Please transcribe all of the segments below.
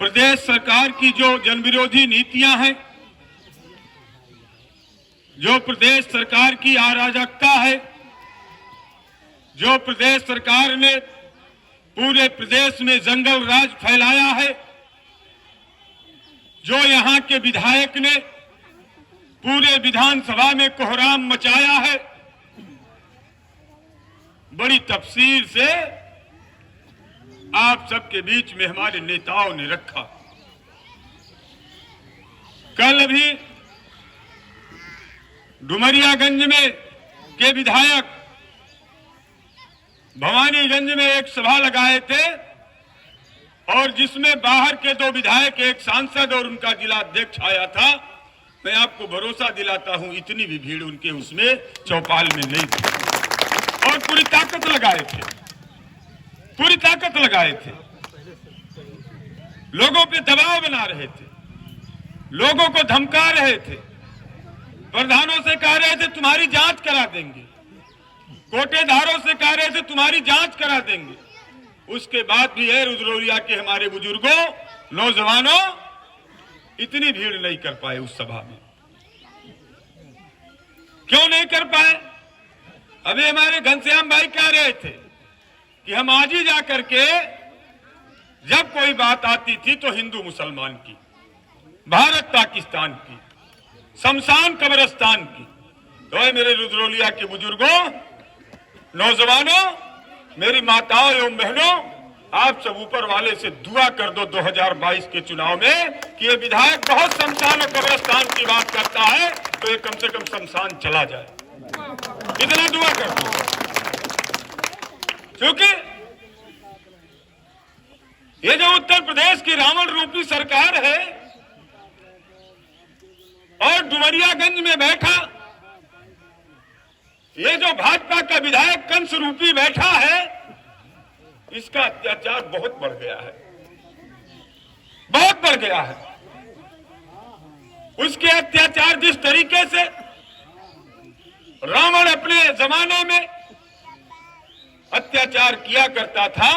प्रदेश सरकार की जो जनविरोधी नीतियां हैं, जो प्रदेश सरकार की अराजकता है, जो प्रदेश सरकार ने पूरे प्रदेश में जंगल राज फैलाया है, जो यहां के विधायक ने पूरे विधानसभा में कोहराम मचाया है, बड़ी तफसील से आप सबके बीच में हमारे नेताओं ने रखा। कल भी डुमरियागंज में के विधायक भवानीगंज में एक सभा लगाए थे और जिसमें बाहर के 2 विधायक, एक सांसद और उनका जिला अध्यक्ष आया था। मैं आपको भरोसा दिलाता हूं इतनी भी भीड़ उनके उसमें चौपाल में नहीं थी और पूरी ताकत लगाए थे, पूरी ताकत लगाए थे, लोगों पे दबाव बना रहे थे, लोगों को धमका रहे थे, प्रधानों से कह रहे थे तुम्हारी जांच करा देंगे, कोटेदारों से कह रहे थे तुम्हारी जांच करा देंगे। उसके बाद भी है रुद्रौलिया के हमारे बुजुर्गों, नौजवानों इतनी भीड़ नहीं कर पाए उस सभा में। क्यों नहीं कर पाए? अभी हमारे घनश्याम भाई कह रहे थे कि हम आज ही जाकर के, जब कोई बात आती थी तो हिंदू मुसलमान की, भारत पाकिस्तान की, शमशान कब्रिस्तान की, तो है मेरे रुद्रौलिया के बुजुर्गों, नौजवानों, मेरी माताओं एवं बहनों, आप सब ऊपर वाले से दुआ कर दो 2022 के चुनाव में कि ये विधायक बहुत शमशान और कब्रिस्तान की बात करता है तो ये कम से कम शमशान चला जाए, इतना दुआ कर दो। क्योंकि ये जो उत्तर प्रदेश की रावण रूपी सरकार है और डुमरियागंज में बैठा ये जो भाजपा का विधायक कंस रूपी बैठा है, इसका अत्याचार बहुत बढ़ गया है, बहुत बढ़ गया है। उसके अत्याचार जिस तरीके से रावण अपने जमाने में अत्याचार किया करता था,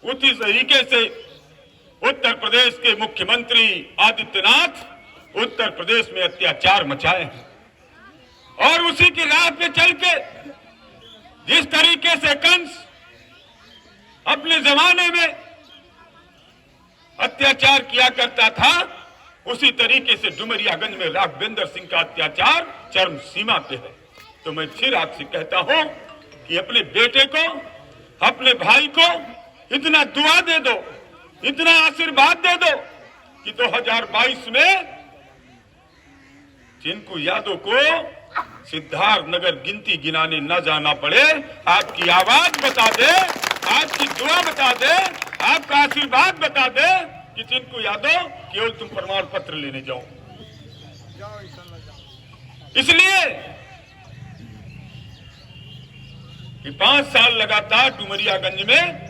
उसी तरीके से उत्तर प्रदेश के मुख्यमंत्री आदित्यनाथ उत्तर प्रदेश में अत्याचार मचाए हैं और उसी की राह पे चल के जिस तरीके से कंस अपने जमाने में अत्याचार किया करता था, उसी तरीके से डुमरियागंज में राघवेंद्र सिंह का अत्याचार चरम सीमा पे है। तो मैं फिर आपसे कहता हूं कि अपने बेटे को, अपने भाई को इतना दुआ दे दो, इतना आशीर्वाद दे दो कि 2022 में चिंकू यादव को सिद्धार्थ नगर गिनती गिनाने न जाना पड़े, आपकी आवाज बता दे, आपकी दुआ बता दे, आपका आशीर्वाद बता दे कि चिंकू यादव केवल तुम प्रमाण पत्र लेने जाओ। इसलिए कि 5 साल लगातार डुमरियागंज में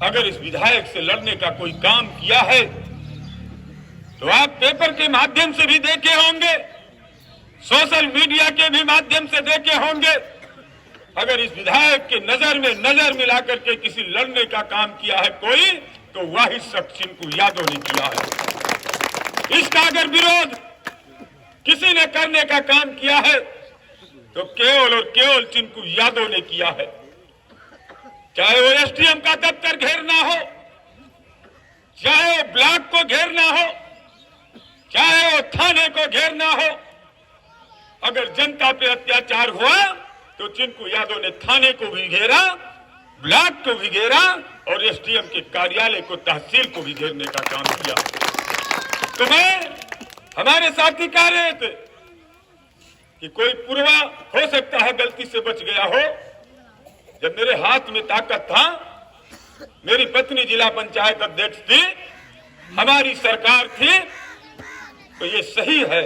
अगर इस विधायक से लड़ने का कोई काम किया है तो आप पेपर के माध्यम से भी देखे होंगे, सोशल मीडिया के भी माध्यम से देखे होंगे। अगर इस विधायक के नजर में नजर मिलाकर के किसी लड़ने का काम किया है कोई, तो वही शख्स चिंकू यादव ने किया है। इसका अगर विरोध किसी ने करने का काम किया है तो केवल और केवल चिंकू यादव ने किया है। चाहे वो एसडीएम का दफ्तर घेरना हो, चाहे वो ब्लॉक को घेरना हो, चाहे वो थाने को घेरना हो, अगर जनता पे अत्याचार हुआ तो चिंकू यादव ने थाने को भी घेरा, ब्लॉक को भी घेरा और एसडीएम के कार्यालय को, तहसील को भी घेरने का काम किया। तो मैं, हमारे साथी कह रहे थे कि कोई पूर्वा हो सकता है गलती से बच गया हो। जब मेरे हाथ में ताकत था, मेरी पत्नी जिला पंचायत अध्यक्ष थी, हमारी सरकार थी, तो ये सही है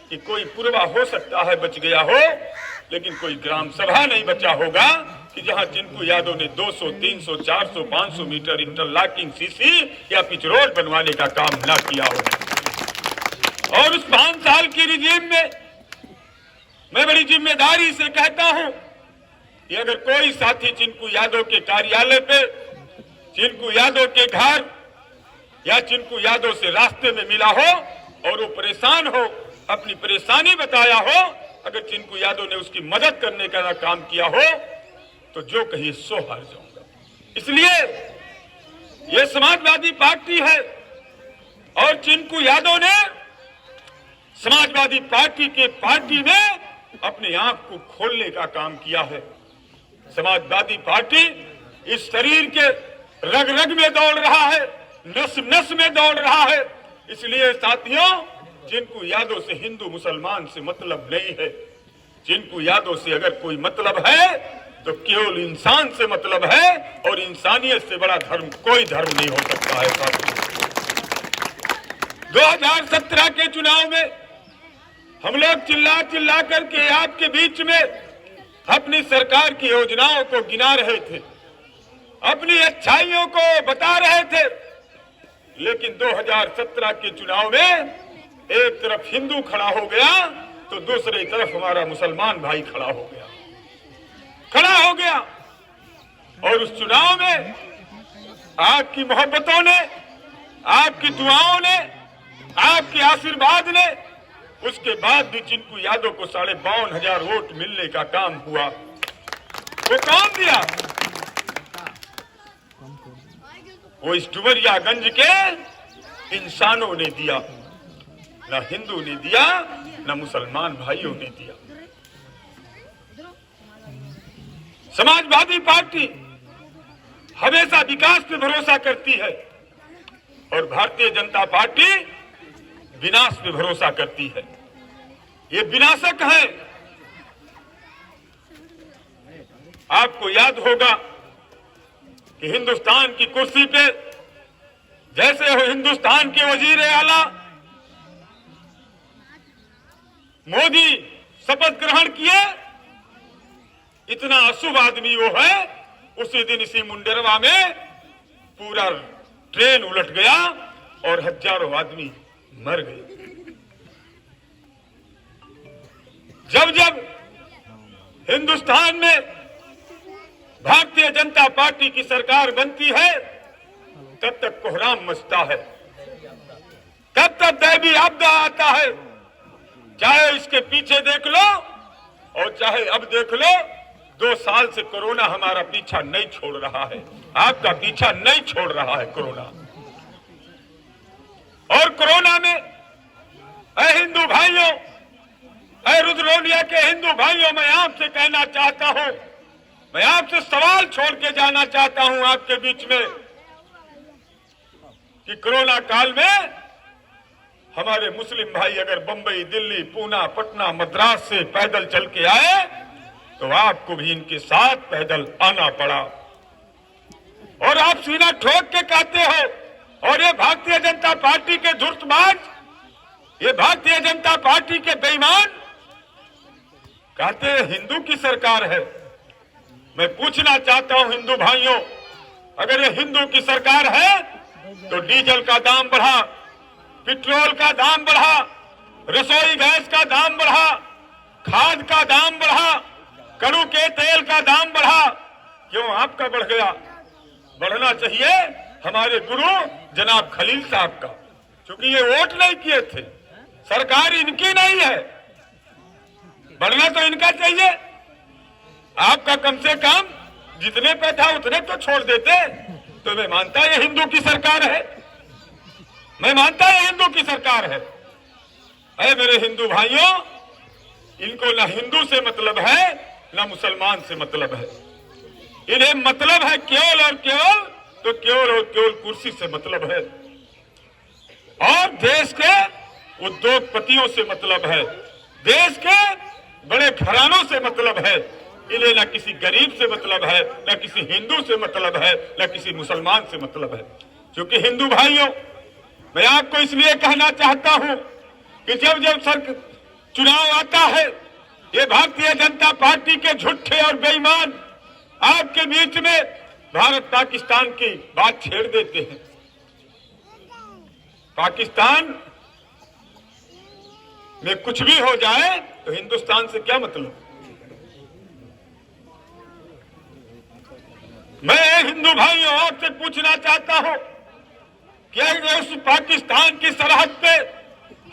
कि कोई पूर्वा हो सकता है बच गया हो, लेकिन कोई ग्राम सभा नहीं बचा होगा कि जहां चिंकू यादव ने 200, 300, 400, 500 मीटर इंटरलॉकिंग सीसी या पिच रोड बनवाने का काम न किया हो। और उस 5 साल की रिजीम में मैं बड़ी जिम्मेदारी से कहता हूं कि अगर कोई साथी चिंकू यादव के कार्यालय पे, चिंकू यादव के घर या चिंकू यादव से रास्ते में मिला हो और वो परेशान हो, अपनी परेशानी बताया हो, अगर चिंकू यादव ने उसकी मदद करने का काम किया हो तो जो कहिए सो हार जाऊंगा। इसलिए ये समाजवादी पार्टी है और चिंकू यादव ने समाजवादी पार्टी में अपने आंख को खोलने का काम किया है। समाजवादी पार्टी इस शरीर के रग रग में दौड़ रहा है, नस नस में दौड़ रहा है। इसलिए साथियों, चिंकू यादव से हिंदू मुसलमान से मतलब नहीं है। चिंकू यादव से अगर कोई मतलब है तो केवल इंसान से मतलब है, और इंसानियत से बड़ा धर्म कोई धर्म नहीं हो सकता है। साथियों, 2017 के चुनाव में हम लोग चिल्ला चिल्ला करके आपके बीच में अपनी सरकार की योजनाओं को गिना रहे थे, अपनी अच्छाइयों को बता रहे थे, लेकिन 2017 के चुनाव में एक तरफ हिंदू खड़ा हो गया तो दूसरी तरफ हमारा मुसलमान भाई खड़ा हो गया। और उस चुनाव में आपकी मोहब्बतों ने, आपकी दुआओं ने, आपके आशीर्वाद ने, उसके बाद भी चिंकू यादव को 52,500 वोट मिलने का काम हुआ। वो कौन दिया? वो इस डुमरियागंज के इंसानों ने दिया। न हिंदू ने दिया, न मुसलमान भाइयों ने दिया। समाजवादी पार्टी हमेशा विकास पे भरोसा करती है और भारतीय जनता पार्टी विनाश पे भरोसा करती है। ये विनाशक है। आपको याद होगा कि हिंदुस्तान की कुर्सी पे जैसे वो हिंदुस्तान के वजीर आला मोदी शपथ ग्रहण किए, इतना अशुभ आदमी वो है, उसी दिन इसी मुंडेरवा में पूरा ट्रेन उलट गया और हजारों आदमी मर गए। जब जब हिंदुस्तान में भारतीय जनता पार्टी की सरकार बनती है तब तक कोहराम मचता है, तब तक दैवी आपदा आता है। चाहे इसके पीछे देख लो और चाहे अब देख लो, 2 साल से कोरोना हमारा पीछा नहीं छोड़ रहा है, आपका पीछा नहीं छोड़ रहा है कोरोना। और कोरोना में ऐ हिंदू भाइयों, ऐ रुद्रौलिया के हिंदू भाइयों, मैं आपसे कहना चाहता हूं, मैं आपसे सवाल छोड़ के जाना चाहता हूं आपके बीच में कि कोरोना काल में हमारे मुस्लिम भाई अगर बंबई, दिल्ली, पूना, पटना, मद्रास से पैदल चल के आए तो आपको भी इनके साथ पैदल आना पड़ा और आप सीना ठोक के कहते हो। और ये भारतीय जनता पार्टी के धूर्तबाज, ये भारतीय जनता पार्टी के बेईमान कहते हैं हिंदू की सरकार है। मैं पूछना चाहता हूं हिंदू भाइयों, अगर ये हिंदू की सरकार है तो डीजल का दाम बढ़ा, पेट्रोल का दाम बढ़ा, रसोई गैस का दाम बढ़ा, खाद का दाम बढ़ा, कड़ू के तेल का दाम बढ़ा। क्यों आपका बढ़ गया? बढ़ना चाहिए हमारे गुरु जनाब खलील साहब का, क्योंकि ये वोट नहीं किए थे, सरकार इनकी नहीं है, बढ़ना तो इनका चाहिए। आपका कम से कम जितने पे था उतने तो छोड़ देते। तो मैं मानता ये हिंदू की सरकार है, मैं मानता है हिंदू की सरकार है। अरे मेरे हिंदू भाइयों, इनको ना हिंदू से मतलब है ना मुसलमान से मतलब है, इन्हें मतलब है केवल और केवल कुर्सी से मतलब है और देश के उद्योगपतियों से मतलब है, देश के बड़े घरानों से मतलब है। इन्हें ना किसी गरीब से मतलब है, ना किसी हिंदू से मतलब है, ना किसी मुसलमान से मतलब है। क्योंकि हिंदू भाइयों, मैं आपको इसलिए कहना चाहता हूं कि जब जब चुनाव आता है, ये भारतीय जनता पार्टी के झूठे और बेईमान आपके बीच में भारत पाकिस्तान की बात छेड़ देते हैं। पाकिस्तान में कुछ भी हो जाए तो हिंदुस्तान से क्या मतलब? मैं हिंदू भाइयों आपसे पूछना चाहता हूं क्या उस पाकिस्तान की सरहद पे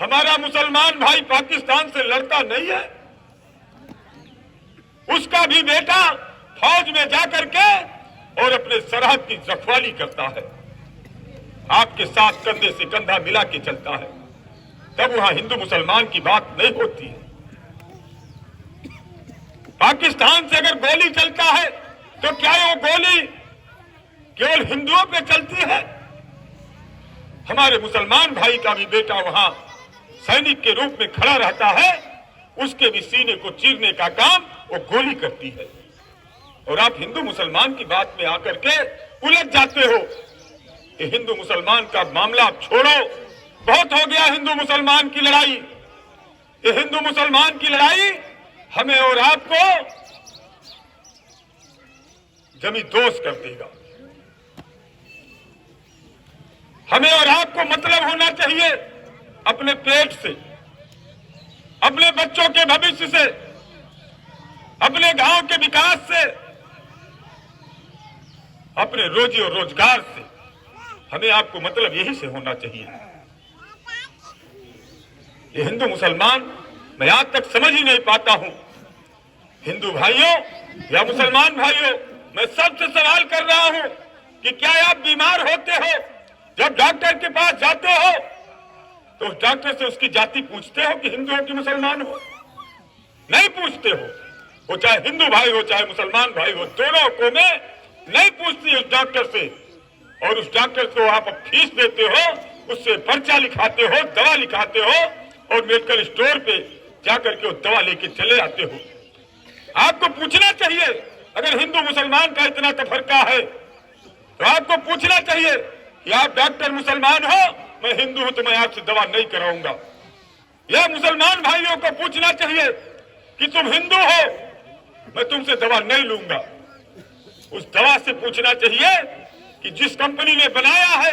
हमारा मुसलमान भाई पाकिस्तान से लड़ता नहीं है? उसका भी बेटा फौज में जाकर के और अपने सरहद की रखवाली करता है, आपके साथ कंधे से कंधा मिला के चलता है। तब वहां हिंदू मुसलमान की बात नहीं होती है। पाकिस्तान से अगर गोली चलता है तो क्या वो गोली केवल हिंदुओं पे चलती है? हमारे मुसलमान भाई का भी बेटा वहां सैनिक के रूप में खड़ा रहता है, उसके भी सीने को चीरने का काम वो गोली करती है। और आप हिंदू मुसलमान की बात में आकर के उलझ जाते हो। ये हिंदू मुसलमान का मामला आप छोड़ो, बहुत हो गया हिंदू मुसलमान की लड़ाई। ये हिंदू मुसलमान की लड़ाई हमें और आपको जमी दोष कर देगा। हमें और आपको मतलब होना चाहिए अपने पेट से, अपने बच्चों के भविष्य से, अपने गांव के विकास से, अपने रोजी और रोजगार से। हमें आपको मतलब यही से होना चाहिए। ये हिंदू मुसलमान मैं आज तक समझ ही नहीं पाता हूं। हिंदू भाइयों या मुसलमान भाइयों, मैं सबसे सवाल कर रहा हूं कि क्या आप बीमार होते हो, जब डॉक्टर के पास जाते हो तो उस डॉक्टर से उसकी जाति पूछते हो कि हिंदू हो कि मुसलमान हो? नहीं पूछते हो। वो चाहे हिंदू भाई हो चाहे मुसलमान भाई हो, दोनों को में नहीं पूछती उस डॉक्टर से। और उस डॉक्टर को आप फीस देते हो, उससे पर्चा लिखाते हो, दवा लिखाते हो और मेडिकल स्टोर पे जाकर के वो दवा लेके चले आते हो। आपको पूछना चाहिए, अगर हिंदू मुसलमान का इतना तफरका है तो आपको पूछना चाहिए कि आप डॉक्टर मुसलमान हो, मैं हिंदू हूं तो मैं आपसे दवा नहीं कराऊंगा। या मुसलमान भाइयों को पूछना चाहिए कि तुम हिंदू हो, मैं तुमसे दवा नहीं लूंगा। उस दवा से पूछना चाहिए कि जिस कंपनी ने बनाया है,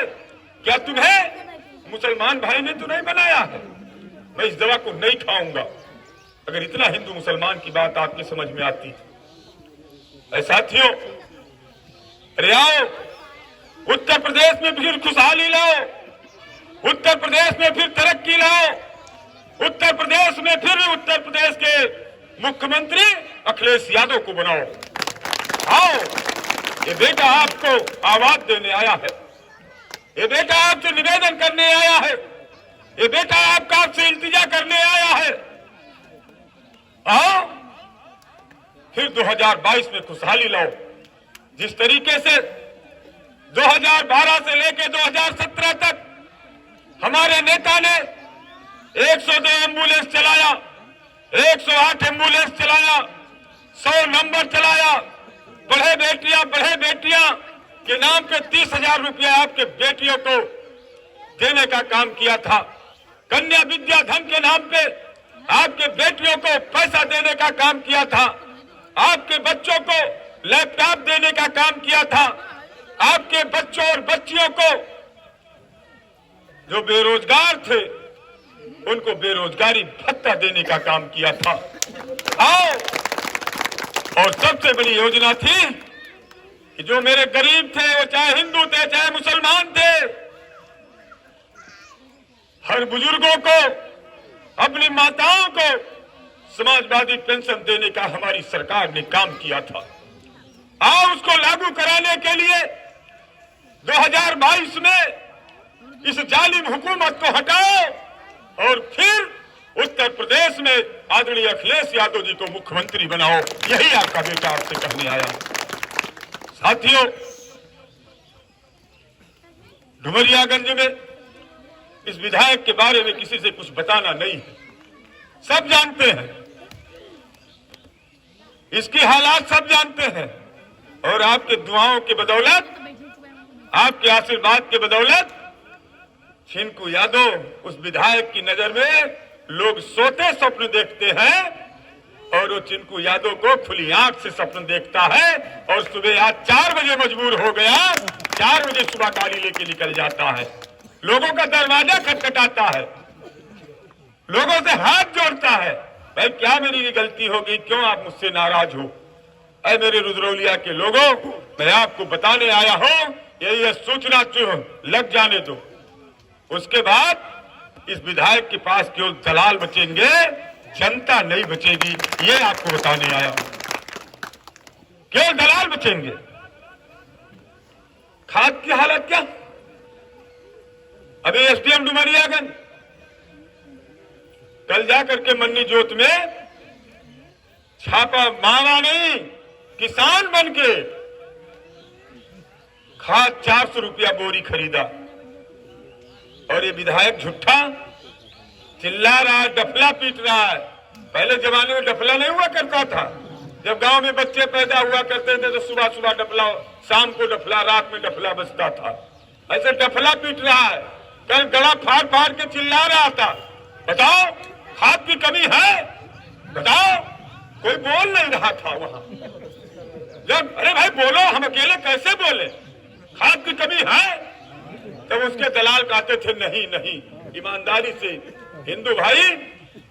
क्या तुम्हें मुसलमान भाई ने तो नहीं बनाया है? मैं इस दवा को नहीं खाऊंगा। अगर इतना हिंदू मुसलमान की बात आपके समझ में आती। साथियों, अरे आओ उत्तर प्रदेश में फिर खुशहाली लाओ, उत्तर प्रदेश में फिर तरक्की लाओ, उत्तर प्रदेश में फिर उत्तर प्रदेश के मुख्यमंत्री अखिलेश यादव को बनाओ। आओ, ये बेटा आपको आवाज देने आया है, ये बेटा आपसे निवेदन करने आया है, ये बेटा आपसे इल्तिजा करने आया है। आओ फिर 2022 में खुशहाली लाओ। जिस तरीके से 2012 से लेकर 2017 तक हमारे नेता ने 102 एम्बुलेंस चलाया, 108 एम्बुलेंस चलाया, 100 नंबर चलाया, बढ़े बेटियां के नाम पे 30,000 रुपया आपके बेटियों को देने का काम किया था। कन्या विद्या धन के नाम पे आपके बेटियों को पैसा देने का काम किया था। आपके बच्चों को लैपटॉप देने का काम किया था। आपके बच्चों और बच्चियों को जो बेरोजगार थे उनको बेरोजगारी भत्ता देने का काम किया था। आओ, और सबसे बड़ी योजना थी कि जो मेरे गरीब थे, वो चाहे हिंदू थे चाहे मुसलमान थे, हर बुजुर्गों को, अपनी माताओं को समाजवादी पेंशन देने का हमारी सरकार ने काम किया था। आओ उसको लागू कराने के लिए 2022 में इस जालिम हुकूमत को हटाओ और फिर उत्तर प्रदेश में आदरणीय अखिलेश यादव जी को मुख्यमंत्री बनाओ। यही आपका बेटा आपसे कहने आया। साथियों, डुमरियागंज में इस विधायक के बारे में किसी से कुछ बताना नहीं है, सब जानते हैं, इसकी हालात सब जानते हैं। और आपके दुआओं के बदौलत, आपके आशीर्वाद के बदौलत चिंकू यादव उस विधायक की नजर में लोग सोते स्वप्न देखते हैं और वो चिंकू यादव को खुली आंख से स्वप्न देखता है और सुबह आज 4 बजे मजबूर हो गया, 4 बजे सुबह गाड़ी लेके निकल जाता है, लोगों का दरवाजा खटखटाता है, लोगों से हाथ जोड़ता है, भाई क्या मेरी गलती होगी, क्यों आप मुझसे नाराज हो? ऐ मेरे रुद्रौलिया के लोगों, मैं आपको बताने आया हूं, ये सूचना लग जाने दो। उसके बाद इस विधायक के पास केवल दलाल बचेंगे, जनता नहीं बचेगी। ये आपको बताने आया, केवल दलाल बचेंगे। खाद की हालत क्या? अभी एसडीएम डुमरियागंज कल जाकर के मन्नी जोत में छापा मारा नहीं, किसान बनके खाद 400 रुपया बोरी खरीदा। और ये विधायक झूठा चिल्ला रहा है, डफला पीट रहा है। पहले जमाने में डफला नहीं हुआ करता था, जब गांव में बच्चे पैदा हुआ करते थे तो सुबह सुबह डफला, शाम को डफला, रात में डफला बजता था। ऐसे डफला पीट रहा है, कल गला फाड़ फाड़ के चिल्ला रहा था। बताओ खाद की कमी है? बताओ, कोई बोल नहीं रहा था वहां। जब अरे भाई बोलो, हम अकेले कैसे बोले, खाद की कमी है? तब उसके दलाल कहते थे नहीं नहीं, ईमानदारी से हिंदू भाई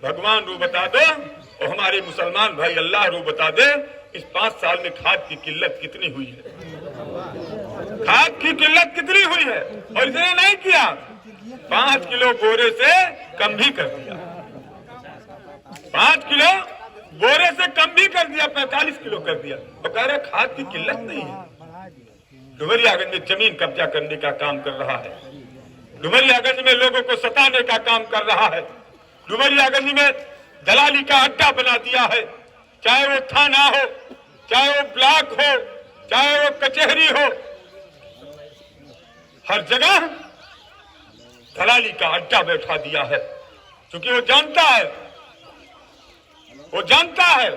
भगवान रू बता दो और हमारे मुसलमान भाई अल्लाह रू बता दे, इस 5 साल में खाद की किल्लत कितनी हुई है, खाद की किल्लत कितनी हुई है। और इसने नहीं किया, 5 किलो बोरे से कम भी कर दिया, 5 किलो बोरे से कम भी कर दिया, 45 किलो कर दिया। और कह रहे खाद की किल्लत नहीं है। डुमरियागंज में जमीन कब्जा करने का काम कर रहा है, डुमरियागंज में लोगों को सताने का काम कर रहा है, डुमरियागंज में दलाली का अड्डा बना दिया है। चाहे वो थाना हो, चाहे वो ब्लॉक हो, चाहे वो कचहरी हो, हर जगह दलाली का अड्डा बैठा दिया है। क्योंकि वो जानता है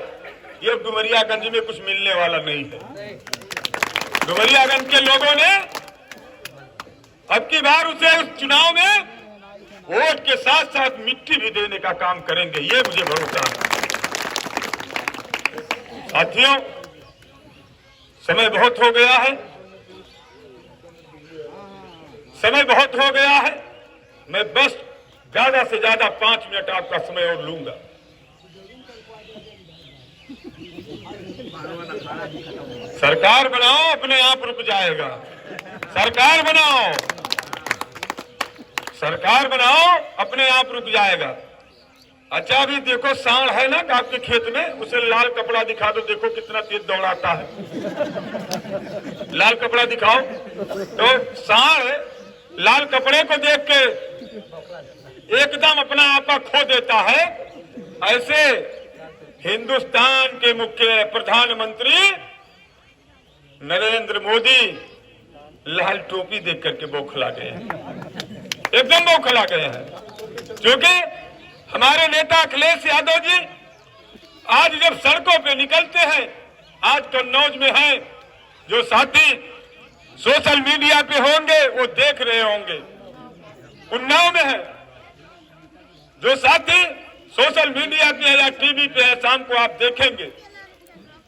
ये डुमरियागंज में कुछ मिलने वाला नहीं है। डुमरियागंज के लोगों ने अब की बार उसे उस चुनाव में वोट के साथ साथ मिट्टी भी देने का काम करेंगे, ये मुझे भरोसा है। साथियों, समय बहुत हो गया है, समय बहुत हो गया है। मैं बस ज्यादा से ज्यादा 5 मिनट आपका समय और लूंगा। सरकार बनाओ, अपने आप रुक जाएगा। सरकार बनाओ, सरकार बनाओ, अपने आप रुक जाएगा। अच्छा अभी देखो सांड है ना आपके खेत में, उसे लाल कपड़ा दिखा दो, देखो कितना तेज दौड़ाता है। लाल कपड़ा दिखाओ तो सांड लाल कपड़े को देख के एकदम अपना आपा खो देता है। ऐसे हिंदुस्तान के मुख्य प्रधानमंत्री नरेंद्र मोदी लाल टोपी देख करके बौखला गए हैं, एकदम बौखला गए हैं। क्योंकि हमारे नेता अखिलेश यादव जी आज जब सड़कों पे निकलते हैं, आज कन्नौज में हैं, जो साथी सोशल मीडिया पे होंगे वो देख रहे होंगे, उन्नाव में है, जो साथी सोशल मीडिया पे या टीवी पे है, शाम को आप देखेंगे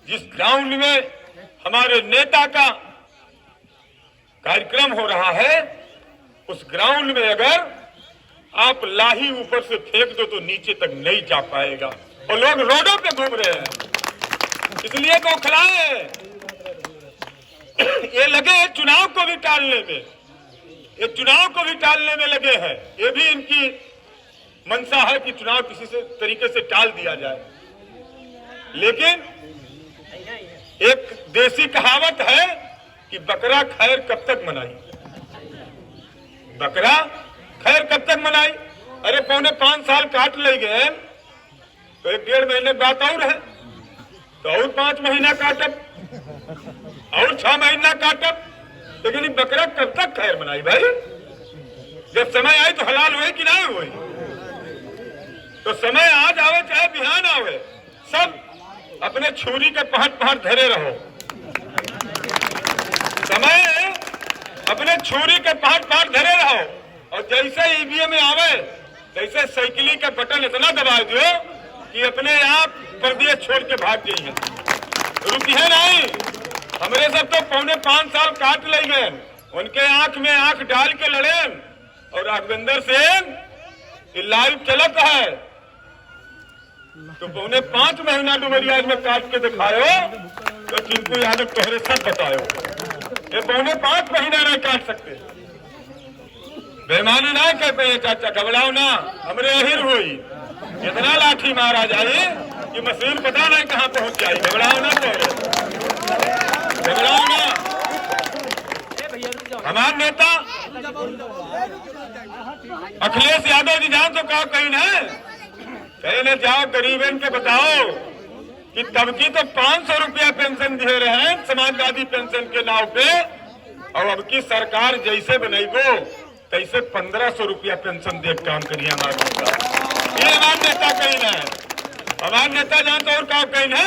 जिस ग्राउंड में हमारे नेता का कार्यक्रम हो रहा है, उस ग्राउंड में अगर आप लाही ऊपर से फेंक दो तो नीचे तक नहीं जा पाएगा। और लोग रोडों पे घूम रहे हैं, इसलिए बौखलाए ये लगे चुनाव को भी टालने में, ये चुनाव को भी टालने में लगे हैं। ये भी इनकी मंशा है कि चुनाव किसी से तरीके से टाल दिया जाए। लेकिन एक देसी कहावत है कि बकरा खैर कब तक मनाई, बकरा खैर कब तक मनाई। अरे 4.5 साल काट ले गए तो 1.5 महीने बात और है, तो और 5 महीना काटब और 6 महीना काटब, लेकिन बकरा कब तक खैर मनाई भाई। जब समय आई तो हलाल हुई कि नहीं हुई। तो समय आज आवे चाहे बिहान आवे, सब अपने छुरी के पहट धरे रहो। समय अपने छुरी के पहट धरे रहो, और जैसे ईवीएम में आवे तैसे साइकिली का बटन इतना दबा दो कि अपने आप प्रदेश छोड़ के भाग जाइए, रुकिए नहीं। हमारे सब तो 4.5 साल काट ले गए, उनके आंख में आंख डाल के लड़े, और राघवेंद्र सिंह लाइव चलता है तो 4.5 महीना डुमरिया में काट के दिखायो, तो जिनको यादव तोहरे सब बतायो, ये 4.5 महीना नहीं काट सकते। बेईमानी ना कर पे चाचा, घबराओ ना, हमरे अहिर हुई इतना लाठी मारा जाए कि मशीन पता नहीं कहाँ पहुंच जाए। घबराओ ना, तो घबराओ ना। हमारे नेता अखिलेश यादव जी जाओ तो कहो कहीं ना, कहीं न जाओ गरीबन के बताओ कि तब की तो 500 रुपया पेंशन दे रहे हैं समाजवादी पेंशन के नाव पे, और अब की सरकार जैसे बनेगो तैसे 1500 रुपया पेंशन दे काम करिए हमारे नेता। ये हमारे नेता कहीं ना, हमारे नेता जानते और कहो कहीं ना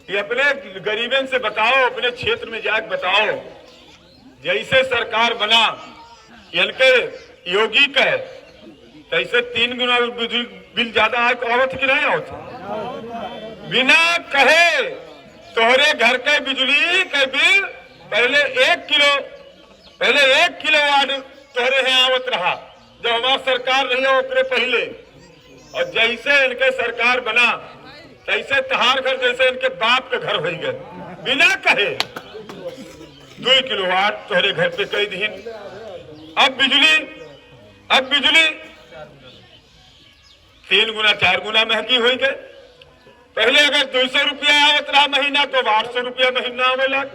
कि अपने गरीबन से बताओ, अपने क्षेत्र में जाकर बताओ जैसे सरकार बना इनके योगी का तैसे 3 गुना बिजली बिल ज्यादा आवत कि नहीं आवत? बिना कहे तोहरे घर के बिजली के बिल पहले 1 किलोवाट तोहरे यहाँ आवत रहा जब हमारी सरकार नहीं हो ओकरे पहले, और जैसे इनके सरकार बना तैसे तहार घर जैसे इनके बाप के घर हो गए, बिना कहे 2 किलोवाट तोहरे घर पे कई दिन। अब बिजली 3 गुना 4 गुना महंगी हो गई। पहले अगर 200 रुपया आवत रहा महीना तो 800 रुपया महीना आवे लग,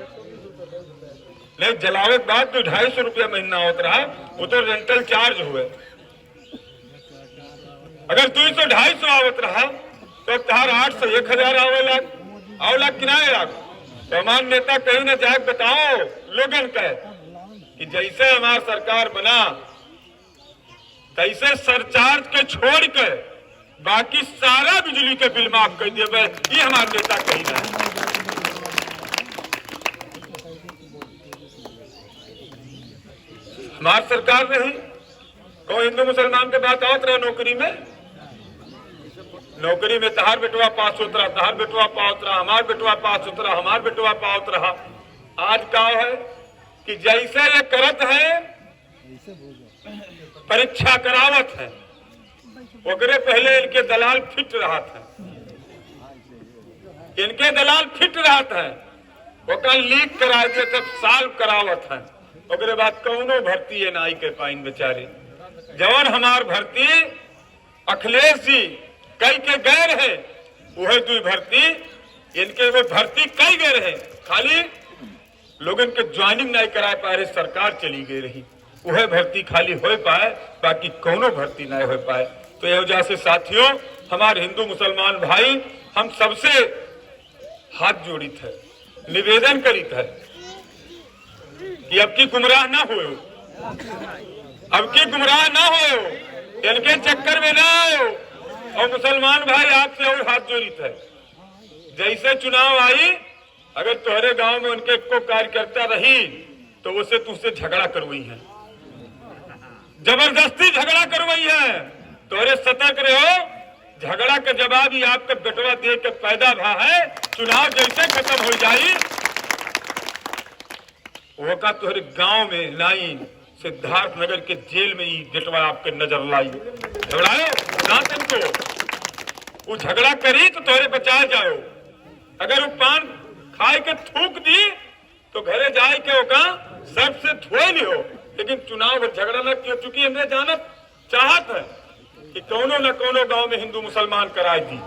नहीं जलावे के बाद तो 250 रुपया महीना आवत रहा, वो तो रेंटल चार्ज हुए। अगर 200-250 आवत रहा तो तार 800 1000 आवे लग किनारे लग। तो हमारे नेता कहीं न जाके बताओ लोगन का कि जैसे हमारी सरकार बना तैसे सरचार्ज के छोड़ के बाकी सारा बिजली के बिल माफ कर दिए। ये हमारे नेता कहीं ना। हमारी सरकार नहीं को हिंदू मुसलमान के बात आवत रहा, नौकरी में तहार बेटवा पास होत रहा, तहार बेटवा पावत रहा, हमार बेटवा पास होत रहा, हमार बेटवा पावत रहा। आज क्या है कि जैसे ये करत है परीक्षा करावत है, ओकरे पहले इनके दलाल फिट रहा था, इनके दलाल फिट रहा था, ओकर लीक करा दे तब साल करावत है, ओकरे बाद कौनो भर्ती है नाई के पाइन बेचारे। जवन हमार भर्ती अखिलेश जी कई के गैर है, वह 2 भर्ती इनके वो भर्ती कई गए रहे, खाली लोगन के ज्वाइनिंग नहीं करा पा रहे, सरकार चली गई रही, वह भर्ती खाली हो पाए, बाकी कोनो भर्ती नहीं हो पाए। तो यह वजह से साथियों हमारे हिंदू मुसलमान भाई हम सबसे हाथ जोड़ित है, निवेदन करित है कि अब की गुमराह ना हो, अब की गुमराह ना हो, इनके चक्कर में ना आयो। और मुसलमान भाई आपसे और हाथ जोड़ित है, जैसे चुनाव आई अगर तुम्हारे गांव में उनके को कार्यकर्ता रही तो उसे तुझसे झगड़ा करवाई है, जबरदस्ती झगड़ा करवाई है। तोरे सतर्क रहो, झगड़ा के जवाब ही आपके बेटवा दे के पैदा भा है। चुनाव जैसे खत्म हो जाई वो का तुम्हारे गांव में लाई सिद्धार्थ नगर के जेल में ही बेटवा आपके नजर लाई। झगड़ाओ ना तुमको, वो झगड़ा करी तो तोरे बचा जाओ। अगर वो पान खाए के थूक दी तो घरे जाए के ओका सबसे धोए लियो, लेकिन चुनाव झगड़ा न किया, चूंकि हमने जानत चाहत है कि कोनो न कोनो गांव में हिंदू मुसलमान कराई दी,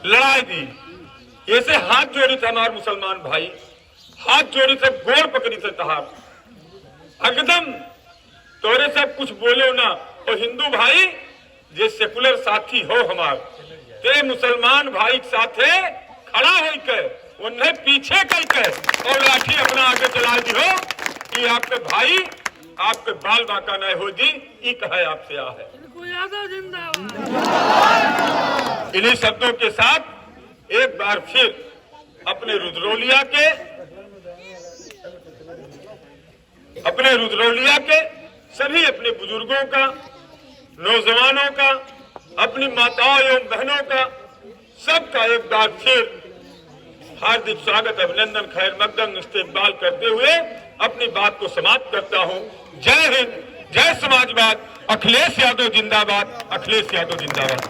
लड़ाई दी। ऐसे हाथ जोड़ी थे हमारे मुसलमान भाई, हाथ जोड़ी थे, गोड़ पकड़ी थे तहार, एकदम तोरे सब कुछ बोले ना। और हिंदू भाई जे सेकुलर साथी हो हमार, ते मुसलमान भाई के साथे खड़ा हो के उन्हें पीछे करके और लाठी अपना आगे चला दी हो कि आपके भाई आपके बाल बाका न हो जी, ये कहे आपसे आ है। इन्हीं शब्दों के साथ एक बार फिर अपने रुद्रौलिया के सभी अपने बुजुर्गों का, नौजवानों का, अपनी माताओं एवं बहनों का, सबका एक बार फिर हार्दिक स्वागत, अभिनंदन, खैर मकदम इस्तेकबाल करते हुए अपनी बात को समाप्त करता हूं। जय हिंद, जय समाजवाद, अखिलेश यादव जिंदाबाद, अखिलेश यादव जिंदाबाद।